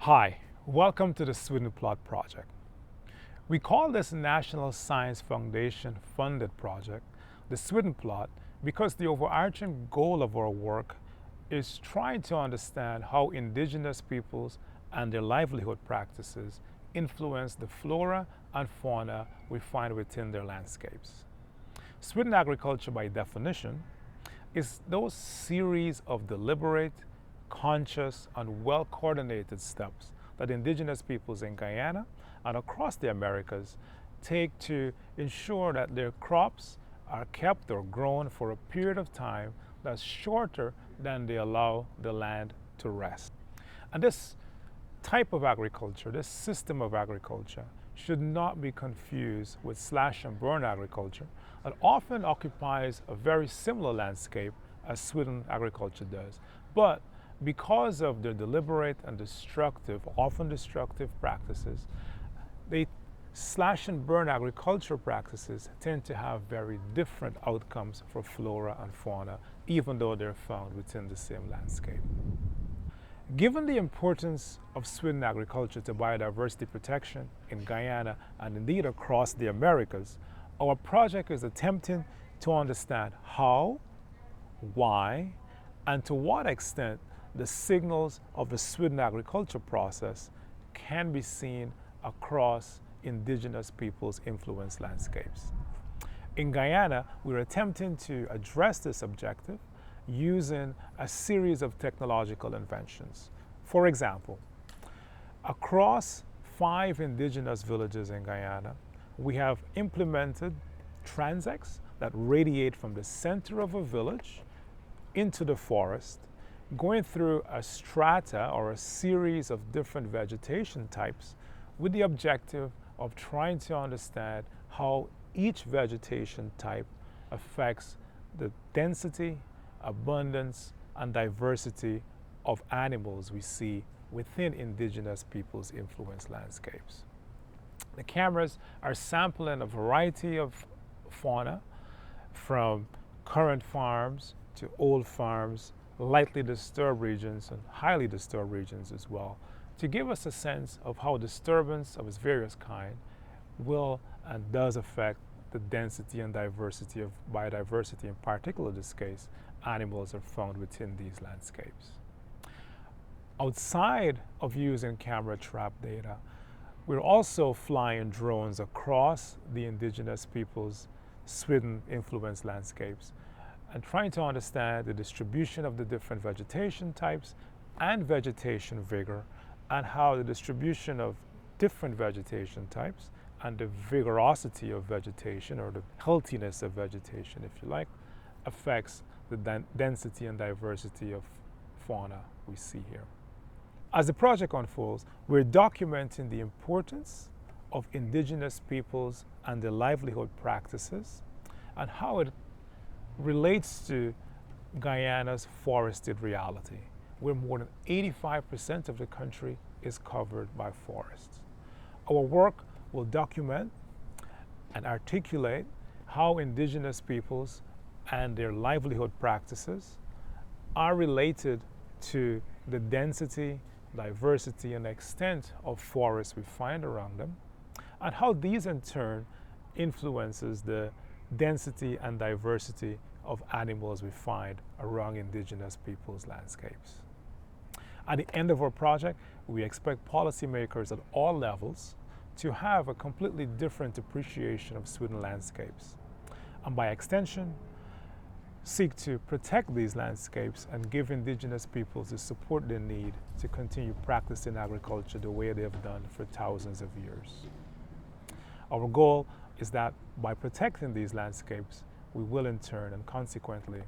Hi, welcome to the Sweden Plot Project. We call this National Science Foundation funded project the Sweden Plot because the overarching goal of our work is trying to understand how indigenous peoples and their livelihood practices influence the flora and fauna we find within their landscapes. Sweden agriculture, by definition, is those series of deliberate, conscious, and well-coordinated steps that indigenous peoples in Guyana and across the Americas take to ensure that their crops are kept or grown for a period of time that's shorter than they allow the land to rest. And this type of agriculture, this system of agriculture, should not be confused with slash and burn agriculture that often occupies a very similar landscape as Sweden agriculture does. But because of their deliberate and destructive, often destructive practices, slash and burn agriculture practices tend to have very different outcomes for flora and fauna, even though they're found within the same landscape. Given the importance of Sweden agriculture to biodiversity protection in Guyana and indeed across the Americas, our project is attempting to understand how, why, and to what extent the signals of the Sweden agriculture process can be seen across indigenous peoples' influenced landscapes. In Guyana, we're attempting to address this objective using a series of technological inventions. For example, across 5 indigenous villages in Guyana, we have implemented transects that radiate from the center of a village into the forest, going through a strata or a series of different vegetation types with the objective of trying to understand how each vegetation type affects the density, abundance, and diversity of animals we see within indigenous peoples' influenced landscapes. The cameras are sampling a variety of fauna from current farms to old farms, lightly disturbed regions and highly disturbed regions as well, to give us a sense of how disturbance of its various kind will and does affect the density and diversity of biodiversity. In particular, in this case, animals are found within these landscapes. Outside of using camera trap data, we're also flying drones across the indigenous peoples' Sweden influenced landscapes and trying to understand the distribution of the different vegetation types and vegetation vigor, and how the distribution of different vegetation types and the vigorosity of vegetation, or the healthiness of vegetation, if you like, affects the density and diversity of fauna we see here. As the project unfolds, we're documenting the importance of indigenous peoples and their livelihood practices and how it relates to Guyana's forested reality, where more than 85% of the country is covered by forests. Our work will document and articulate how indigenous peoples and their livelihood practices are related to the density, diversity, and extent of forests we find around them, and how these in turn influences the density and diversity of animals we find around indigenous peoples' landscapes. At the end of our project, we expect policymakers at all levels to have a completely different appreciation of Sweden landscapes, and by extension, seek to protect these landscapes and give indigenous peoples the support they need to continue practicing agriculture the way they have done for thousands of years. Our goal is that by protecting these landscapes, we will in turn and consequently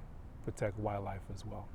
protect wildlife as well.